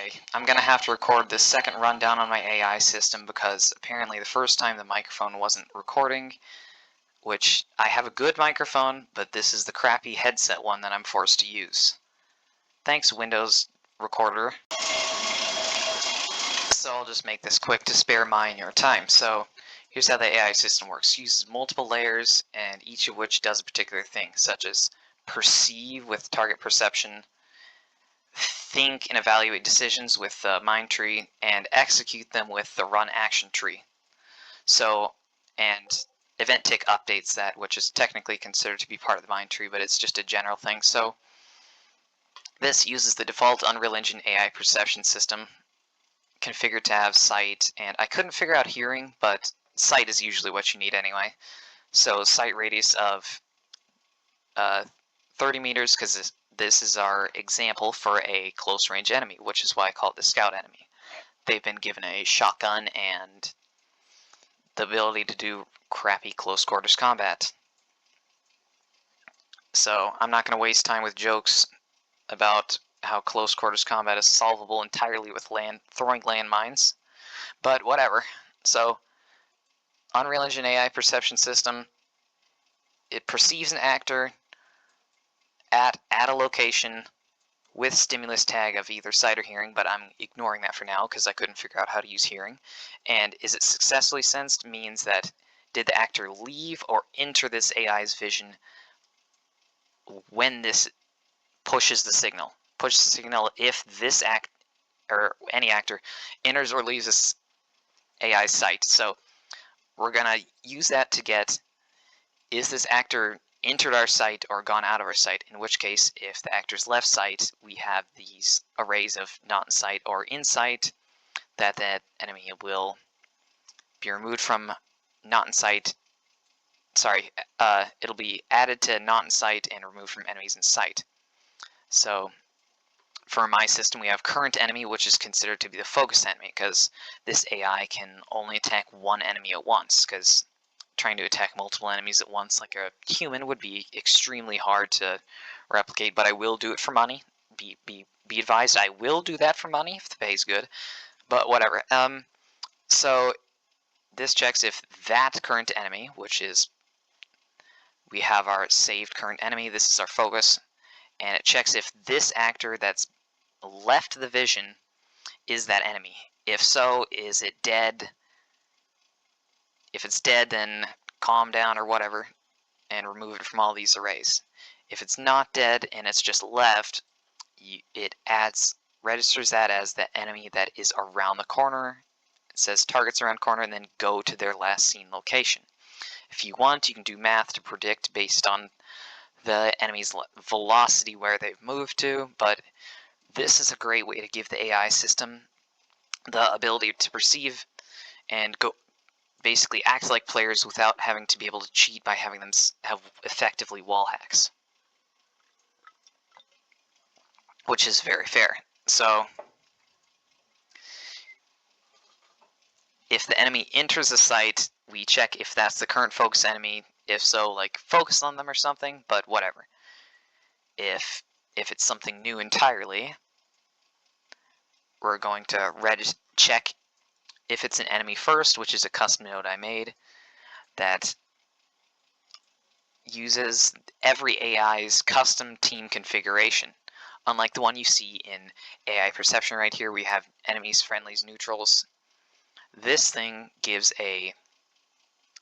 Okay, I'm gonna have to record this second rundown on my AI system because apparently the first time the microphone wasn't recording, which I have a good microphone, but this is the crappy headset one that I'm forced to use. Thanks, Windows Recorder. So I'll just make this quick to spare mine your time. So here's how the AI system works. It uses multiple layers, and each of which does a particular thing, such as perceive with target perception, think and evaluate decisions with the mind tree, and execute them with the run action tree. So, and event tick updates that, which is technically considered to be part of the mind tree, but it's just a general thing. So this uses the default Unreal Engine AI perception system configured to have sight, and I couldn't figure out hearing, but sight is usually what you need anyway. So sight radius of 30 meters, because this is our example for a close range enemy, which is why I call it the scout enemy. They've been given a shotgun and the ability to do crappy close quarters combat. So I'm not going to waste time with jokes about how close quarters combat is solvable entirely with throwing landmines, but whatever. So Unreal Engine AI perception system, it perceives an actor at a location with stimulus tag of either sight or hearing, but I'm ignoring that for now because I couldn't figure out how to use hearing. And is it successfully sensed means that did the actor leave or enter this AI's vision when this pushes the signal. Pushes the signal if this act or any actor enters or leaves this AI's sight. So we're gonna use that to get, is this actor entered our sight or gone out of our sight, in which case if the actor's left sight, we have these arrays of not in sight or in sight, that enemy will be removed from not in sight, it'll be added to not in sight and removed from enemies in sight. So for my system we have current enemy, which is considered to be the focus enemy, because this AI can only attack one enemy at once, because trying to attack multiple enemies at once like a human would be extremely hard to replicate, but I will do it for money. Be advised, I will do that for money if the pay's good, but whatever. So this checks if that current enemy, which is, we have our saved current enemy, this is our focus, and it checks if this actor that's left the vision is that enemy. If so, is it dead? If it's dead, then calm down or whatever and remove it from all these arrays. If it's not dead and it's just left, it registers that as the enemy that is around the corner. It says targets around corner and then go to their last seen location. If you want, you can do math to predict based on the enemy's velocity where they've moved to, but this is a great way to give the AI system the ability to perceive and go basically act like players without having to be able to cheat by having them have effectively wall hacks, which is very fair. So if the enemy enters a site, we check if that's the current focus enemy. If so, like focus on them or something, but whatever. If it's something new entirely, we're going to check if it's an enemy first, which is a custom node I made that uses every AI's custom team configuration. Unlike the one you see in AI perception right here, we have enemies, friendlies, neutrals. This thing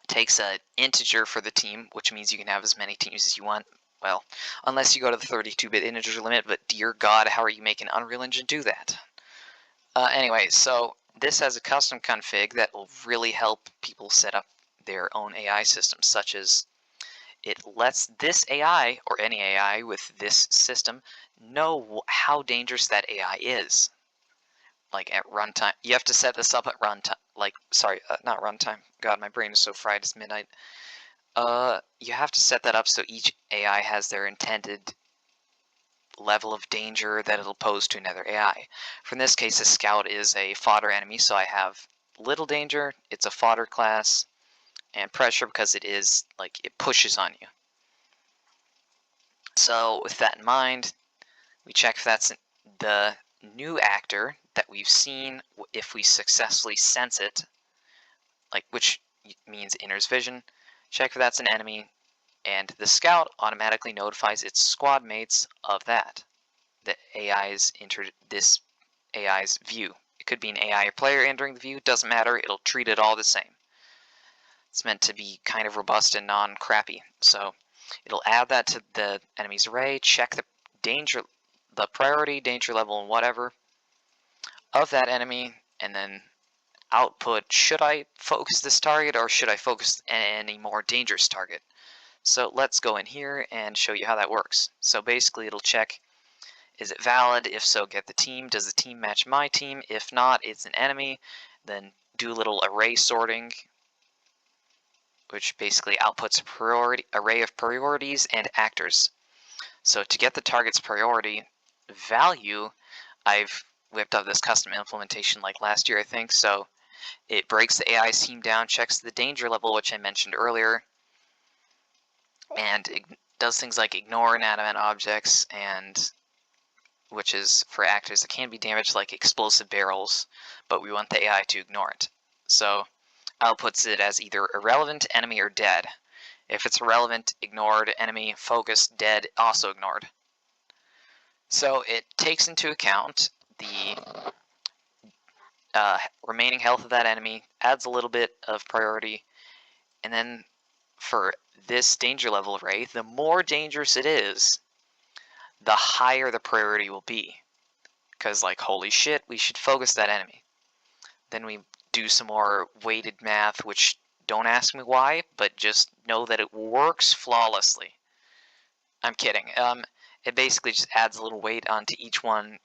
takes an integer for the team, which means you can have as many teams as you want. Well, unless you go to the 32-bit integer limit, but dear God, how are you making Unreal Engine do that? Anyway, so this has a custom config that will really help people set up their own AI systems, such as it lets this AI, or any AI with this system, know how dangerous that AI is. Like at runtime, you have to set this up at runtime, not runtime, god, my brain is so fried, it's midnight. You have to set that up so each AI has their intended level of danger that it'll pose to another AI. For in this case, a scout is a fodder enemy, so I have little danger, it's a fodder class, and pressure because it pushes on you. So with that in mind, we check if that's the new actor that we've seen, if we successfully sense it, like which means Inner's vision, check if that's an enemy, and the scout automatically notifies its squad mates of that. The AI's entered this AI's view. It could be an AI player entering the view, doesn't matter, it'll treat it all the same. It's meant to be kind of robust and non-crappy, so it'll add that to the enemy's array, check the priority, danger level, and whatever of that enemy, and then output, should I focus this target or should I focus any more dangerous target? So let's go in here and show you how that works. So basically it'll check, is it valid? If so, get the team. Does the team match my team? If not, it's an enemy. Then do a little array sorting, which basically outputs a array of priorities and actors. So to get the target's priority value, I've whipped up this custom implementation like last year, I think. So it breaks the AI team down, checks the danger level, which I mentioned earlier, and it does things like ignore inanimate objects, and which is for actors that can be damaged, like explosive barrels, but we want the AI to ignore it. So outputs it as either irrelevant, enemy, or dead. If it's irrelevant, ignored, enemy, focused, dead, also ignored. So it takes into account the remaining health of that enemy, adds a little bit of priority, and then for this danger level array, the more dangerous it is, the higher the priority will be. Because, like, holy shit, we should focus that enemy. Then we do some more weighted math, which don't ask me why, but just know that it works flawlessly. I'm kidding. It basically just adds a little weight onto each one,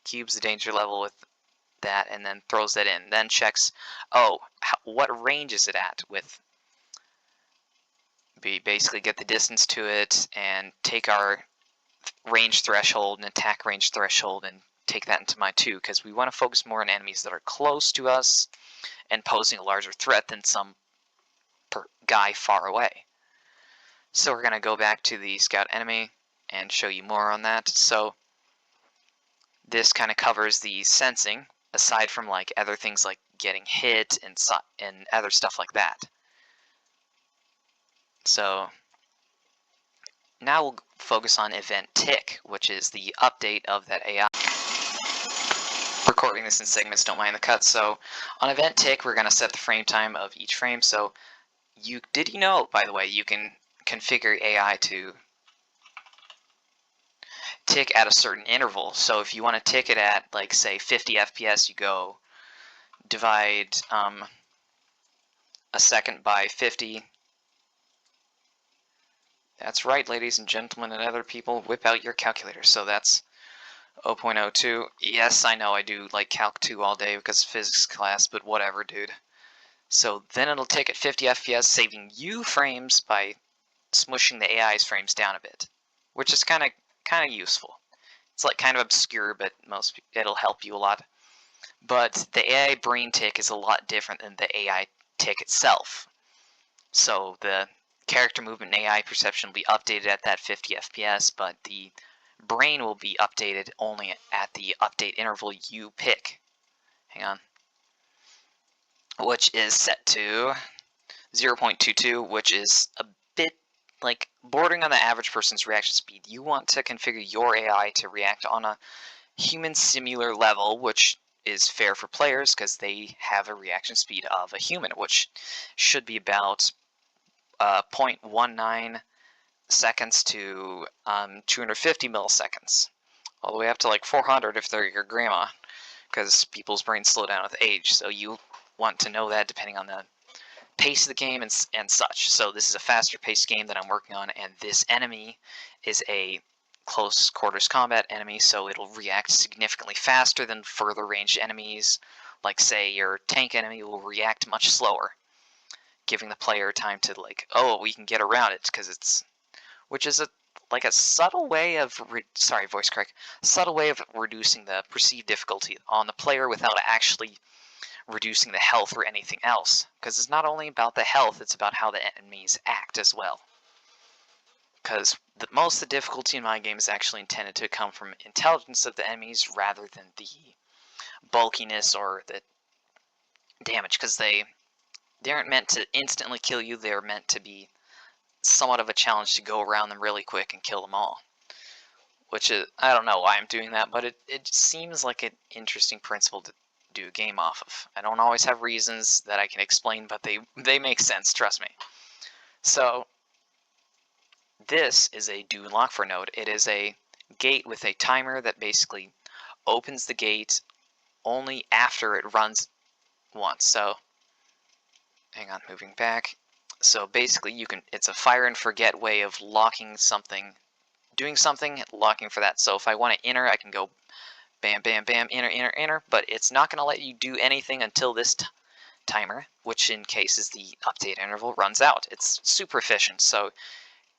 cubes the danger level with that, and then throws that in. Then checks, what range is it at with. We basically get the distance to it and take our range threshold and attack range threshold and take that into mind too, because we want to focus more on enemies that are close to us and posing a larger threat than some guy far away. So we're going to go back to the scout enemy and show you more on that. So this kind of covers the sensing, aside from like other things like getting hit and other stuff like that. So now we'll focus on event tick, which is the update of that AI. Recording this in segments, don't mind the cuts. So on event tick, we're going to set the frame time of each frame. So did you know, by the way, you can configure AI to tick at a certain interval. So if you want to tick it at, like, say 50 FPS, you go divide a second by 50. That's right, ladies and gentlemen and other people, whip out your calculator. So that's 0.02. Yes, I know I do like Calc 2 all day because of physics class, but whatever, dude. So then it'll tick at 50 FPS, saving you frames by smushing the AI's frames down a bit, which is kind of useful. It's like kind of obscure, but it'll help you a lot. But the AI brain tick is a lot different than the AI tick itself. So the character movement and AI perception will be updated at that 50 FPS, but the brain will be updated only at the update interval you pick. Hang on. Which is set to 0.22, which is a bit like bordering on the average person's reaction speed. You want to configure your AI to react on a human similar level, which is fair for players because they have a reaction speed of a human, which should be about 0.19 seconds to 250 milliseconds, all the way up to like 400 if they're your grandma, because people's brains slow down with age. So you want to know that depending on the pace of the game and such. So this is a faster paced game that I'm working on, and this enemy is a close quarters combat enemy, so it'll react significantly faster than further ranged enemies. Like, say, your tank enemy will react much slower, giving the player time to, like, we can get around it, because which is a subtle way of subtle way of reducing the perceived difficulty on the player without actually reducing the health or anything else, because it's not only about the health, it's about how the enemies act as well. Because most of the difficulty in my game is actually intended to come from intelligence of the enemies rather than the bulkiness or the damage, because they aren't meant to instantly kill you. They're meant to be somewhat of a challenge to go around them really quick and kill them all. Which is, I don't know why I'm doing that, but it seems like an interesting principle to do a game off of. I don't always have reasons that I can explain, but they make sense, trust me. So this is a do lock for node. It is a gate with a timer that basically opens the gate only after it runs once. So hang on, moving back. So basically it's a fire and forget way of locking something, doing something, locking for that. So if I want to enter, I can go bam, bam, bam, enter, but it's not going to let you do anything until this timer, which in case is the update interval, runs out. It's super efficient, so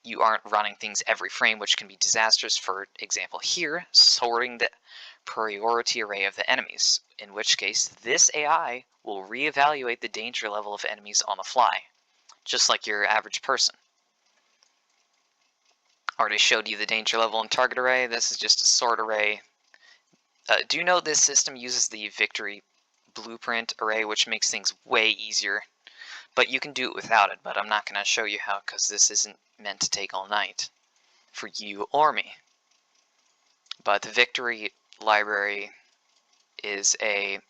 you aren't running things every frame, which can be disastrous. For example here, sorting the priority array of the enemies, in which case this AI will reevaluate the danger level of enemies on the fly, just like your average person. Already showed you the danger level and target array. This is just a sort array. Do note this system uses the victory blueprint array, which makes things way easier, but you can do it without it, but I'm not going to show you how because this isn't meant to take all night for you or me. But the victory library is a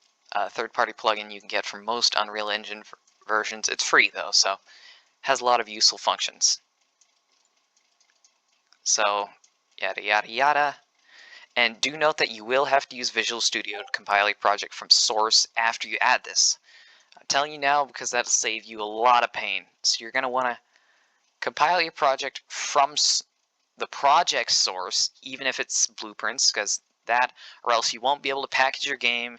third-party plugin you can get from most Unreal Engine versions. It's free though, so has a lot of useful functions. So yada yada yada. And do note that you will have to use Visual Studio to compile a project from source after you add this. I'm telling you now because that'll save you a lot of pain. So you're going to want to compile your project from the project source, even if it's blueprints, because that, or else you won't be able to package your game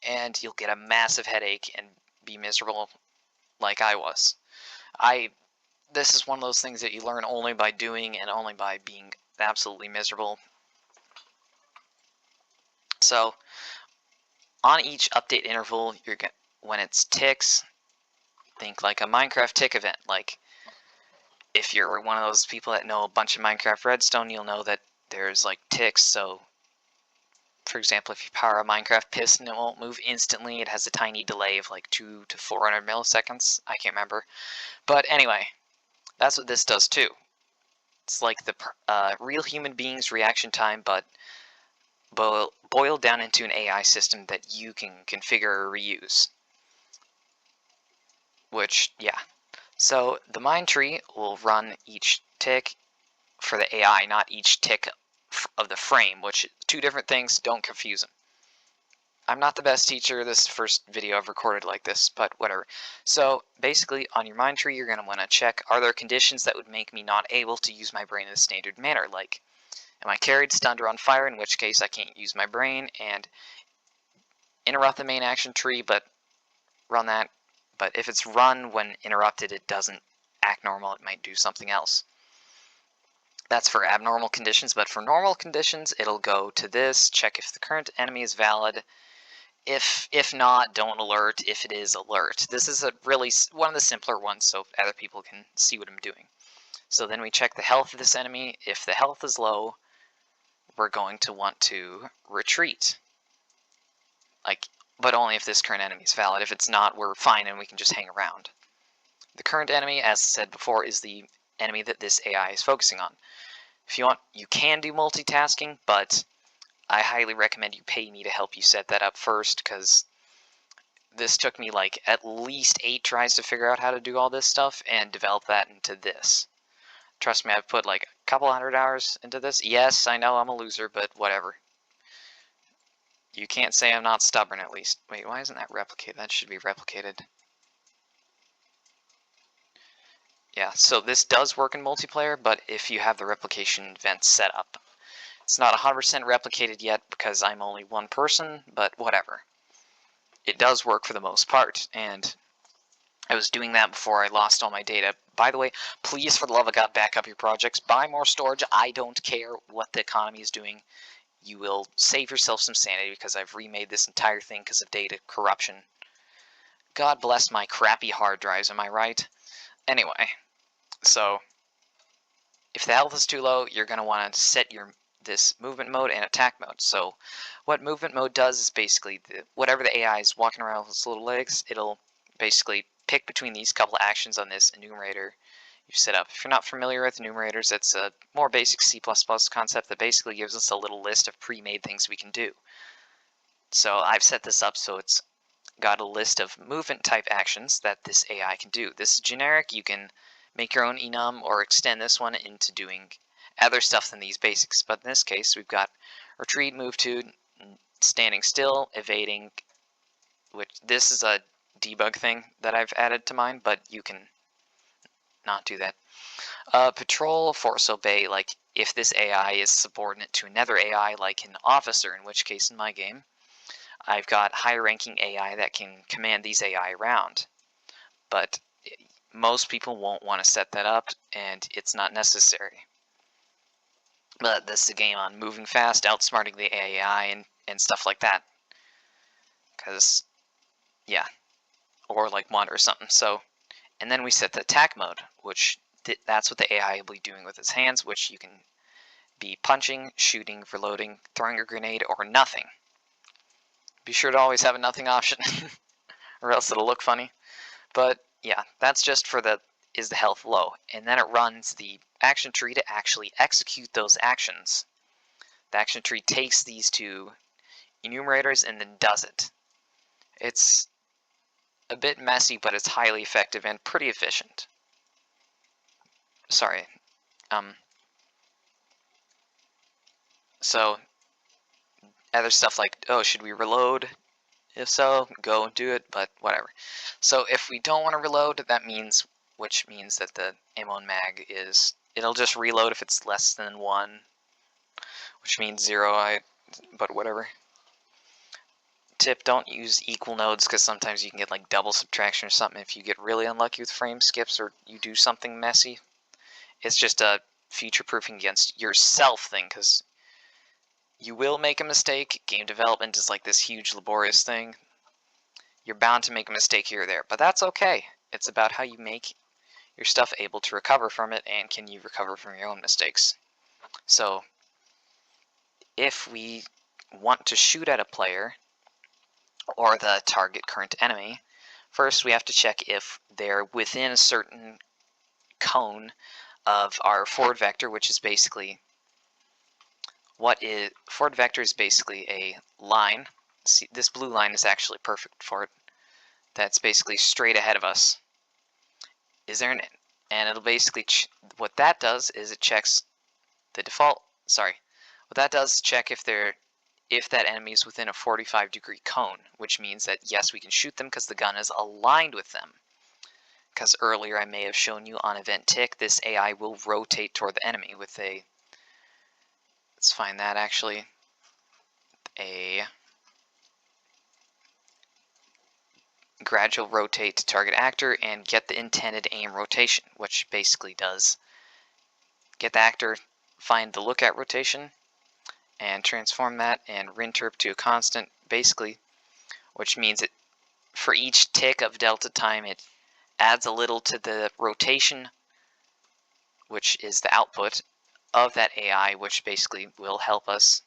and you'll get a massive headache and be miserable like I was. This is one of those things that you learn only by doing and only by being absolutely miserable. So on each update interval, when it's ticks, think like a Minecraft tick event. Like if you're one of those people that know a bunch of Minecraft Redstone, you'll know that there's like ticks. So for example, if you power a Minecraft piston, it won't move instantly. It has a tiny delay of like 200 to 400 milliseconds. I can't remember. But anyway, that's what this does too. It's like the real human being's reaction time, but boiled down into an AI system that you can configure or reuse. Which, yeah. So the mine tree will run each tick for the AI, not each tick of the frame, which two different things, don't confuse them. I'm not the best teacher. This is the first video I've recorded like this, but whatever. So basically on your mine tree, you're going to want to check, are there conditions that would make me not able to use my brain in a standard manner? Like, am I carried, stunned, or on fire, in which case I can't use my brain, and interrupt the main action tree, but run that. But if it's run when interrupted, it doesn't act normal, it might do something else. That's for abnormal conditions, but for normal conditions, it'll go to this, check if the current enemy is valid. If not, don't alert. If it is, alert. This is one of the simpler ones, so other people can see what I'm doing. So then we check the health of this enemy. If the health is low, we're going to want to retreat. But only if this current enemy is valid. If it's not, we're fine and we can just hang around. The current enemy, as said before, is the enemy that this AI is focusing on. If you want, you can do multitasking, but I highly recommend you pay me to help you set that up first, because this took me like at least 8 tries to figure out how to do all this stuff and develop that into this. Trust me, I've put like a couple 100 hours into this. Yes, I know I'm a loser, but whatever. You can't say I'm not stubborn, at least. Wait, why isn't that replicated? That should be replicated. Yeah, so this does work in multiplayer, but if you have the replication event set up. It's not 100% replicated yet because I'm only one person, but whatever. It does work for the most part, and I was doing that before I lost all my data. By the way, please, for the love of God, back up your projects. Buy more storage. I don't care what the economy is doing. You will save yourself some sanity because I've remade this entire thing because of data corruption. God bless my crappy hard drives, am I right? Anyway, so if the health is too low, you're going to want to set your this movement mode and attack mode. So what movement mode does is basically whatever the AI is walking around with its little legs, it'll basically pick between these couple actions on this enumerator you've set up. If you're not familiar with enumerators, it's a more basic C++ concept that basically gives us a little list of pre-made things we can do. So I've set this up so it's got a list of movement type actions that this AI can do. This is generic. You can make your own enum or extend this one into doing other stuff than these basics. But in this case, we've got retreat, move to, standing still, evading, which this is a debug thing that I've added to mine, but you can not do that. Patrol, force, obey, like if this AI is subordinate to another AI, like an officer, in which case in my game, I've got higher ranking AI that can command these AI around. But most people won't want to set that up, and it's not necessary. But this is a game on moving fast, outsmarting the AI, and stuff like that. Because, yeah. Or like wander or something. So, and then we set the attack mode, which that's what the AI will be doing with its hands, which you can be punching, shooting, reloading, throwing a grenade, or nothing. Be sure to always have a nothing option, or else it'll look funny. But yeah, that's just for the health low, and then it runs the action tree to actually execute those actions. The action tree takes these two enumerators and then does it. It's a bit messy, but it's highly effective and pretty efficient. Sorry. So other stuff like, oh, should we reload? If so, go and do it, but whatever. So if we don't want to reload, that means, which means that the ammo and mag is, it'll just reload if it's less than 1, which means 0, but whatever. Tip, don't use equal nodes, because sometimes you can get like double subtraction or something if you get really unlucky with frame skips or you do something messy. It's just a future-proofing against yourself thing, because you will make a mistake. Game development is like this huge laborious thing. You're bound to make a mistake here or there, but that's okay. It's about how you make your stuff able to recover from it, and can you recover from your own mistakes. So if we want to shoot at a player or the target current enemy, first we have to check if they're within a certain cone of our forward vector, which is basically forward vector is basically a line. See, this blue line is actually perfect for it. That's basically straight ahead of us. And it'll basically, what that does is it checks the default, what that does is check if that enemy is within a 45-degree cone, which means that yes, we can shoot them because the gun is aligned with them. Because earlier I may have shown you on event tick, this AI will rotate toward the enemy with a, let's find that actually, a gradual rotate to target actor and get the intended aim rotation, which basically does get the actor, find the look at rotation, and transform that and rinterp to a constant, basically, which means it, for each tick of delta time, it adds a little to the rotation, which is the output of that AI, which basically will help us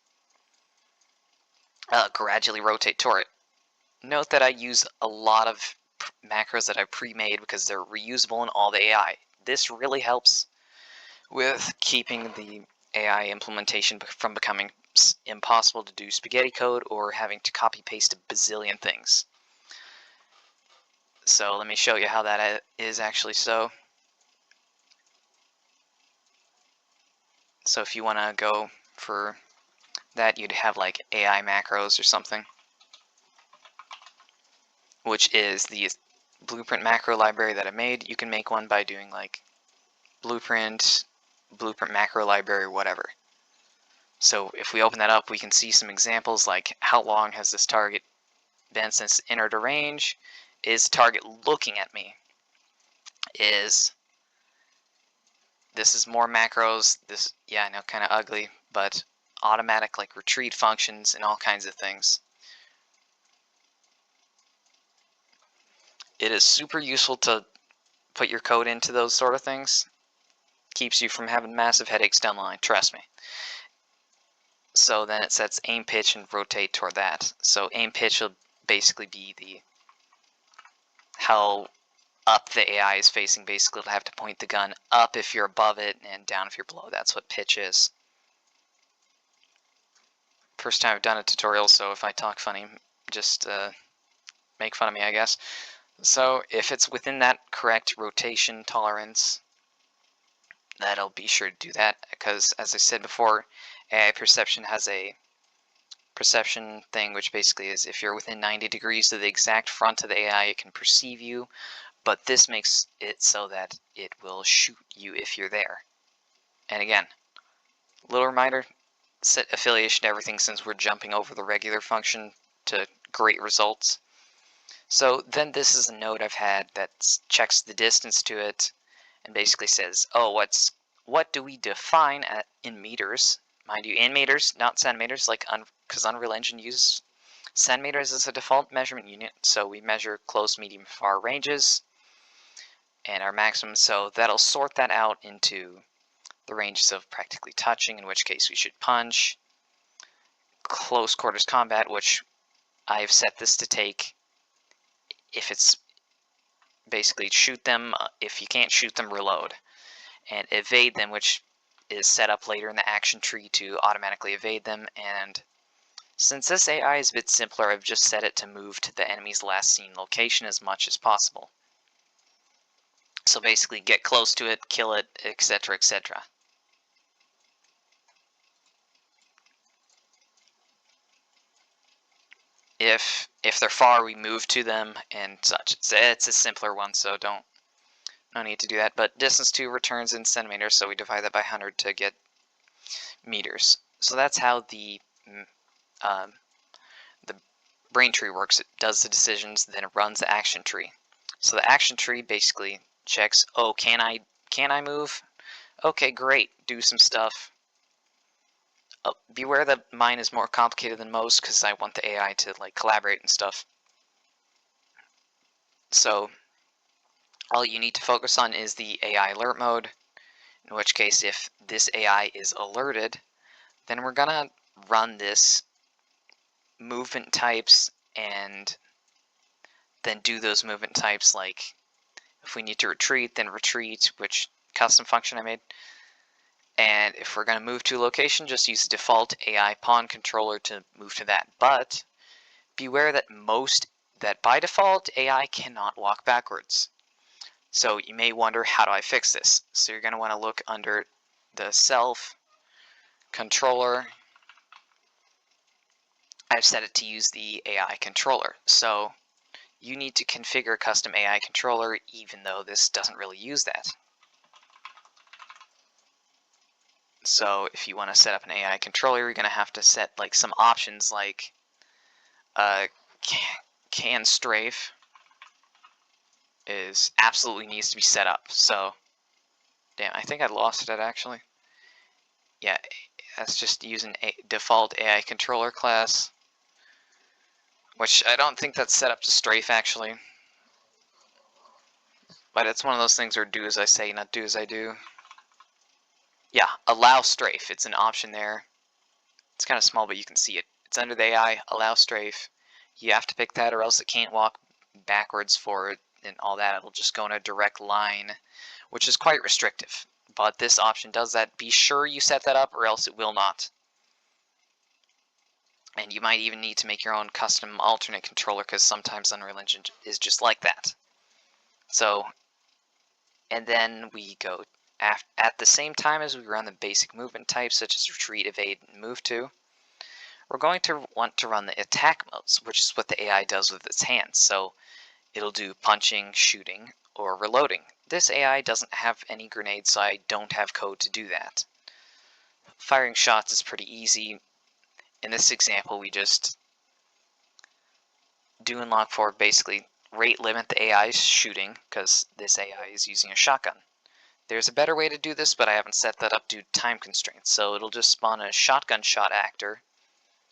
gradually rotate toward it. Note that I use a lot of macros that I've pre-made because they're reusable in all the AI. This really helps with keeping the AI implementation from becoming impossible to do spaghetti code or having to copy paste a bazillion things. So let me show you how that is actually so. So if you want to go for that, you'd have like AI macros or something, which is the blueprint macro library that I made. You can make one by doing like blueprint macro library, whatever. So if we open that up, we can see some examples like how long has this target been since it entered a range? Is target looking at me? This is more macros. This, yeah, I know, kind of ugly, but automatic like retreat functions and all kinds of things. It is super useful to put your code into those sort of things. Keeps you from having massive headaches down the line, trust me. So then it sets aim pitch and rotate toward that. So aim pitch will basically be how up the AI is facing. Basically, it'll have to point the gun up if you're above it and down if you're below. That's what pitch is. First time I've done a tutorial, so if I talk funny, just make fun of me, I guess. So if it's within that correct rotation tolerance, that'll be sure to do that, because as I said before, AI perception has a perception thing, which basically is if you're within 90 degrees of the exact front of the AI, it can perceive you, but this makes it so that it will shoot you if you're there. And again, little reminder, set affiliation to everything since we're jumping over the regular function to great results. So then this is a node I've had that checks the distance to it and basically says, oh, what do we define in meters? Mind you, in meters, not centimeters, like because Unreal Engine uses centimeters as a default measurement unit. So we measure close, medium, far ranges and our maximum. So that'll sort that out into the ranges of practically touching, in which case we should punch, close quarters combat, which I've set this to take if it's basically shoot them, if you can't shoot them, reload, and evade them, which is set up later in the action tree to automatically evade them. And since this AI is a bit simpler, I've just set it to move to the enemy's last seen location as much as possible. So basically get close to it, kill it, etc., etc. If they're far, we move to them and such. It's a simpler one, so no need to do that. But distance to returns in centimeters, so we divide that by 100 to get meters. So that's how the brain tree works. It does the decisions, then it runs the action tree. So the action tree basically checks, oh, can I move? Okay, great, do some stuff. Beware that mine is more complicated than most because I want the AI to like collaborate and stuff. So all you need to focus on is the AI alert mode, in which case if this AI is alerted, then we're gonna run this movement types and then do those movement types, like if we need to retreat, then retreat, which custom function I made. And if we're going to move to a location, just use the default AI pawn controller to move to that. But beware that by default, AI cannot walk backwards. So you may wonder, how do I fix this? So you're going to want to look under the self controller. I've set it to use the AI controller. So you need to configure a custom AI controller, even though this doesn't really use that. So if you want to set up an AI controller, you're going to have to set like some options like can strafe absolutely needs to be set up. So damn, I think I lost it actually. Yeah, that's just using a default AI controller class, which I don't think that's set up to strafe actually. But it's one of those things where do as I say, not do as I do. Yeah, allow strafe. It's an option there. It's kind of small, but you can see it. It's under the AI, allow strafe. You have to pick that or else it can't walk backwards forward and all that. It'll just go in a direct line, which is quite restrictive. But this option does that. Be sure you set that up or else it will not. And you might even need to make your own custom alternate controller because sometimes Unreal Engine is just like that. So, and then we go at the same time as we run the basic movement types such as retreat, evade, and move to, we're going to want to run the attack modes, which is what the AI does with its hands. So it'll do punching, shooting, or reloading. This AI doesn't have any grenades, so I don't have code to do that. Firing shots is pretty easy. In this example, we just do in log 4 basically rate limit the AI's shooting, because this AI is using a shotgun. There's a better way to do this, but I haven't set that up due to time constraints, so it'll just spawn a shotgun shot actor,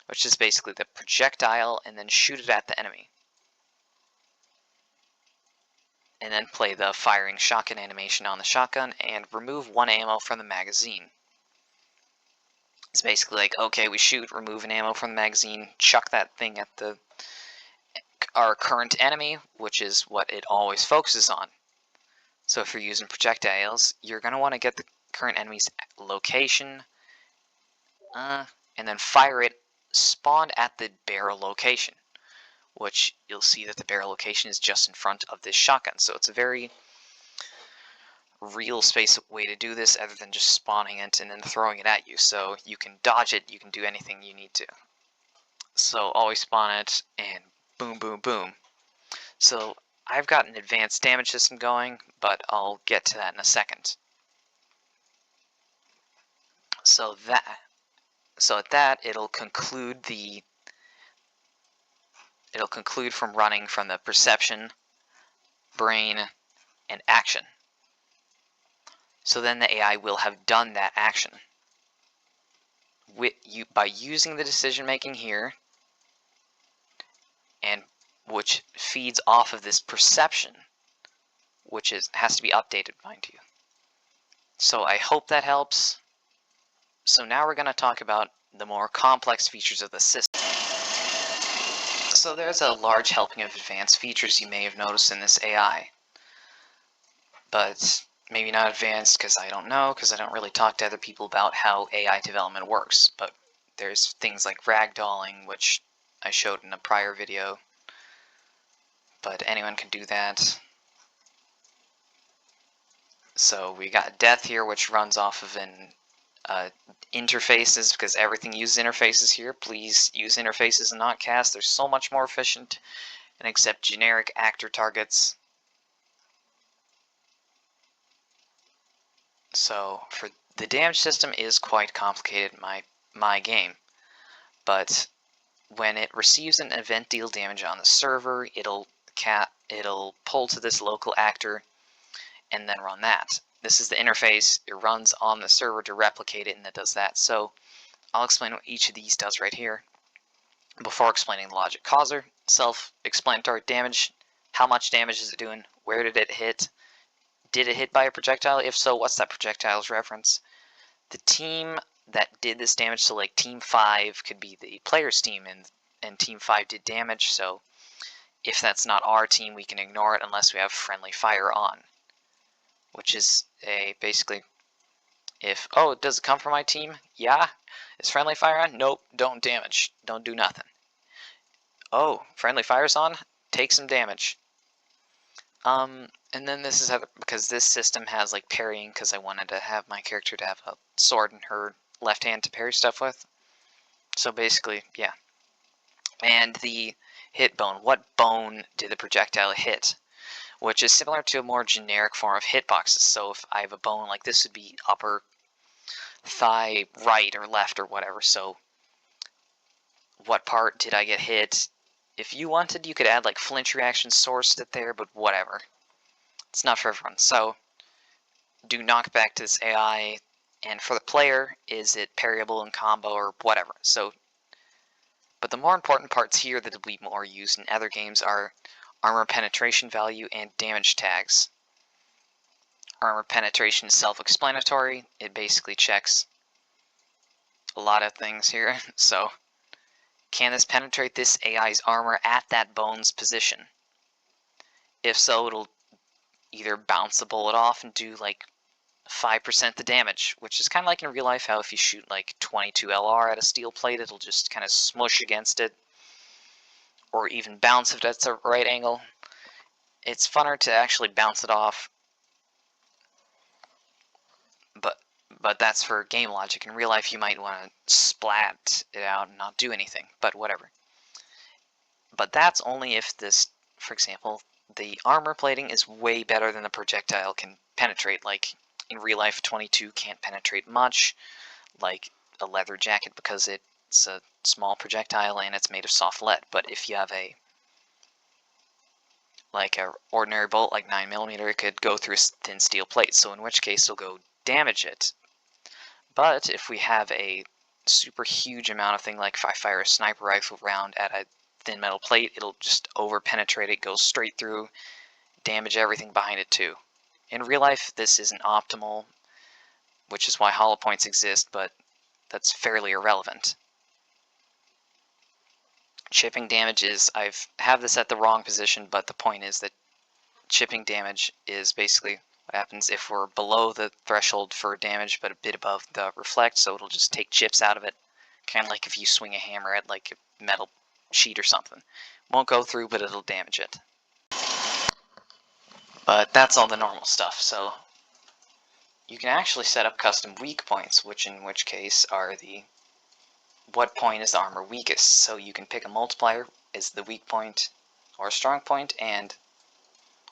which is basically the projectile, and then shoot it at the enemy. And then play the firing shotgun animation on the shotgun and remove 1 ammo from the magazine. It's basically like, okay, we shoot, remove an ammo from the magazine, chuck that thing at our current enemy, which is what it always focuses on. So if you're using projectiles, you're going to want to get the current enemy's location, and then fire it spawned at the barrel location, which you'll see that the barrel location is just in front of this shotgun. So it's a very real space way to do this other than just spawning it and then throwing it at you. So you can dodge it, you can do anything you need to. So always spawn it and boom, boom, boom. So I've got an advanced damage system going, but I'll get to that in a second. So at that it'll conclude from running from the perception, brain, and action. So then the AI will have done that action. By using the decision making here, and which feeds off of this perception, which has to be updated, mind you. So I hope that helps. So now we're going to talk about the more complex features of the system. So there's a large helping of advanced features you may have noticed in this AI, but maybe not advanced because I don't know, because I don't really talk to other people about how AI development works. But there's things like ragdolling, which I showed in a prior video, but anyone can do that. So we got death here, which runs off of interfaces, because everything uses interfaces here. Please use interfaces and not cast. They're so much more efficient and accept generic actor targets. So for the damage system is quite complicated in my game, but when it receives an event deal damage on the server, it'll pull to this local actor and then run that. This is the interface. It runs on the server to replicate it, and it does that. So I'll explain what each of these does right here before explaining the logic. Causer, self-explanatory. Damage, how much damage is it doing? Where did it hit? Did it hit by a projectile? If so, what's that projectile's reference? The team that did this damage, so like Team 5 could be the player's team, and Team 5 did damage, so if that's not our team, we can ignore it unless we have friendly fire on. Which is basically, does it come from my team? Yeah. Is friendly fire on? Nope, don't damage. Don't do nothing. Oh, friendly fire's on? Take some damage. And then this is because this system has like parrying, because I wanted to have my character to have a sword in her left hand to parry stuff with. So basically, yeah. And the hit bone. What bone did the projectile hit? Which is similar to a more generic form of hitboxes. So if I have a bone, like this would be upper thigh right or left or whatever. So what part did I get hit? If you wanted, you could add like flinch reaction sourced it there, but whatever. It's not for everyone. So do knockback to this AI, and for the player, is it parryable in combo or whatever. So, but the more important parts here that will be more used in other games are armor penetration value and damage tags. Armor penetration is self-explanatory. It basically checks a lot of things here. So, can this penetrate this AI's armor at that bone's position? If so, it'll either bounce the bullet off and do like 5% the damage, which is kind of like in real life how if you shoot like 22 LR at a steel plate, it'll just kind of smush against it, or even bounce if that's a right angle. It's funner to actually bounce it off, but that's for game logic. In real life, you might want to splat it out and not do anything, but whatever. But that's only if this, for example, the armor plating is way better than the projectile can penetrate. Like in real life, 22 can't penetrate much, like a leather jacket, because it's a small projectile and it's made of soft lead. But if you have a ordinary bolt like 9mm, it could go through a thin steel plate, so in which case it'll go damage it. But if we have a super huge amount of thing, like if I fire a sniper rifle round at a thin metal plate, it'll just over penetrate it, go straight through, damage everything behind it too. In real life, this isn't optimal, which is why hollow points exist, but that's fairly irrelevant. Chipping damage is, I have this at the wrong position, but the point is that chipping damage is basically what happens if we're below the threshold for damage but a bit above the reflect, so it'll just take chips out of it. Kind of like if you swing a hammer at like a metal sheet or something. Won't go through, but it'll damage it. But that's all the normal stuff, so you can actually set up custom weak points, in which case are the what point is the armor weakest. So you can pick a multiplier as the weak point or a strong point, and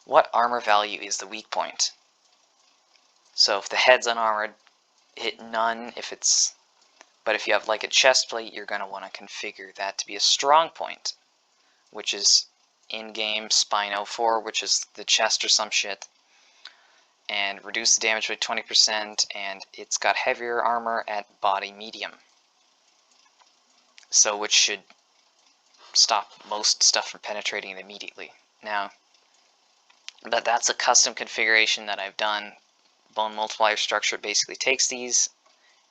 what armor value is the weak point. So if the head's unarmored, hit none. But if you have like a chest plate, you're going to want to configure that to be a strong point, which is in-game spine 04, which is the chest or some shit, and reduce the damage by 20%, and it's got heavier armor at body medium. So which should stop most stuff from penetrating it immediately. Now, but that's a custom configuration that I've done. Bone multiplier structure basically takes these.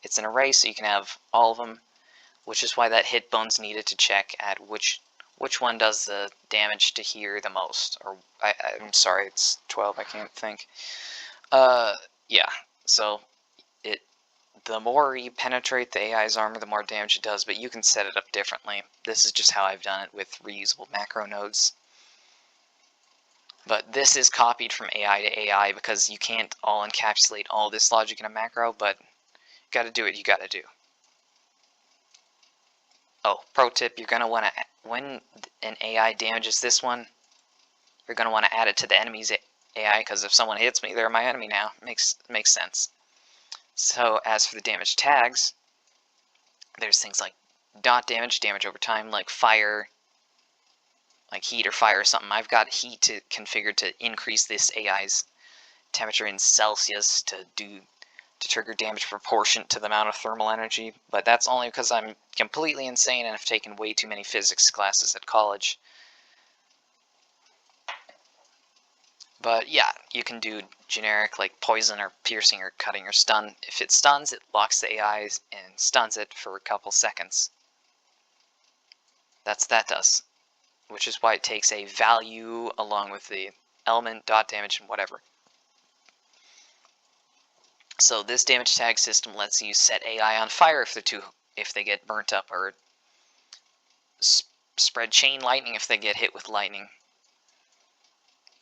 It's an array, so you can have all of them, which is why that hit bone's needed to check at which one does the damage to here the most. Or I'm sorry, it's 12. I can't think. Yeah. So the more you penetrate the AI's armor, the more damage it does, but you can set it up differently. This is just how I've done it with reusable macro nodes. But this is copied from AI to AI because you can't all encapsulate all this logic in a macro, but you gotta do what you gotta do. Oh, pro tip, you're gonna wanna, when an AI damages this one, you're gonna wanna add it to the enemy's AI, because if someone hits me, they're my enemy now. Makes sense. So as for the damage tags, there's things like dot damage, damage over time, like fire, like heat or fire or something. I've got heat configured to increase this AI's temperature in Celsius to trigger damage proportionate to the amount of thermal energy, but that's only because I'm completely insane and have taken way too many physics classes at college. But yeah, you can do generic like poison or piercing or cutting or stun. If it stuns, it locks the AI and stuns it for a couple seconds. That does, which is why it takes a value along with the element, dot damage, and whatever. So this damage tag system lets you set AI on fire if they get burnt up, or spread chain lightning if they get hit with lightning,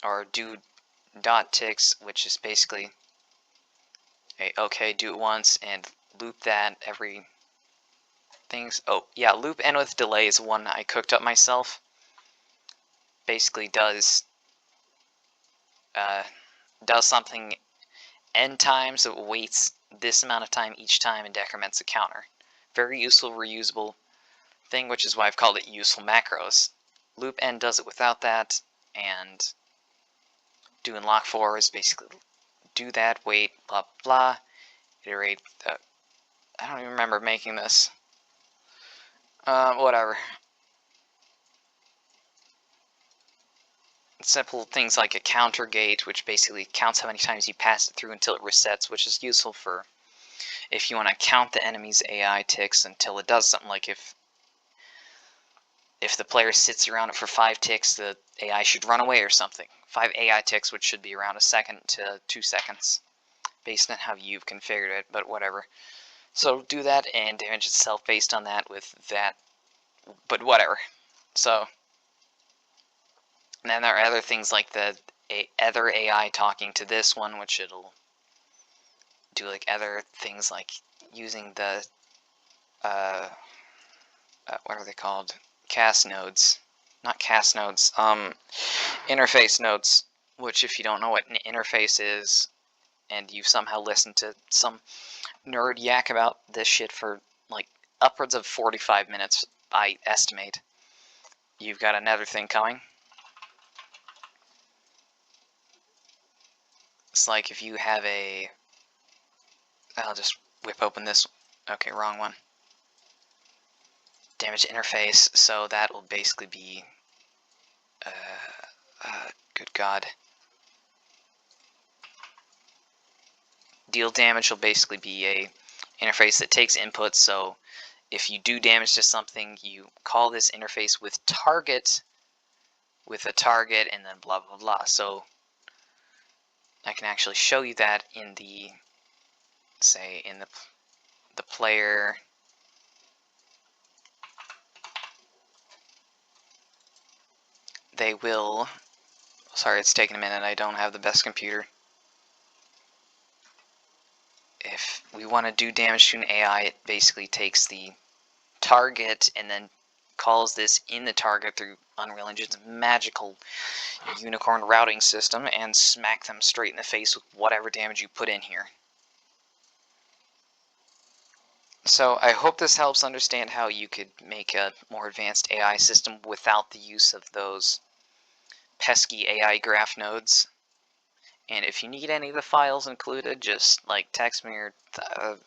or do dot ticks, which is basically okay, do it once and loop that every things. Oh yeah, loop n with delay is one I cooked up myself. Basically does something n times, so it waits this amount of time each time and decrements a counter. Very useful, reusable thing, which is why I've called it useful macros. Loop n does it without that, and doing lock 4 is basically do that, wait, blah blah, iterate. I don't even remember making this. Whatever. Simple things like a counter gate, which basically counts how many times you pass it through until it resets, which is useful for if you want to count the enemy's AI ticks until it does something. Like if the player sits around it for 5 ticks, the AI should run away or something. 5 AI ticks, which should be around a second to 2 seconds, based on how you've configured it, but whatever. So do that and damage itself based on that with that, but whatever. So, and then there are other things like the other AI talking to this one, which it'll do like other things like using the, what are they called? Cast nodes. Not cast nodes, interface nodes, which if you don't know what an interface is, and you've somehow listened to some nerd yak about this shit for like upwards of 45 minutes, I estimate, you've got another thing coming. It's like if you have I'll just whip open this, okay, wrong one. Damage interface, so that will basically be, good god. Deal damage will basically be interface that takes inputs. So if you do damage to something, you call this interface with a target, and then blah blah blah. So I can actually show you that in the, say, in the player. They will, sorry, it's taking a minute, I don't have the best computer. If we want to do damage to an AI, it basically takes the target and then calls this in the target through Unreal Engine's magical unicorn routing system and smack them straight in the face with whatever damage you put in here. So I hope this helps understand how you could make a more advanced AI system without the use of those pesky AI graph nodes. And if you need any of the files included, just like text me or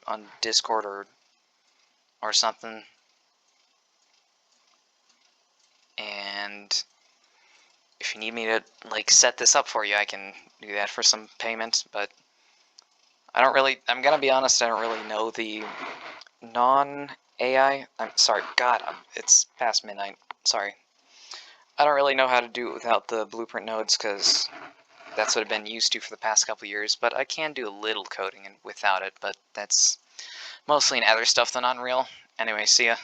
on Discord or something. And if you need me to like set this up for you, I can do that for some payment. But I'm gonna be honest, I don't really know the non-AI. I'm sorry, God, it's past midnight. Sorry. I don't really know how to do it without the blueprint nodes, because that's what I've been used to for the past couple years, but I can do a little coding without it, but that's mostly in other stuff than Unreal. Anyway, see ya.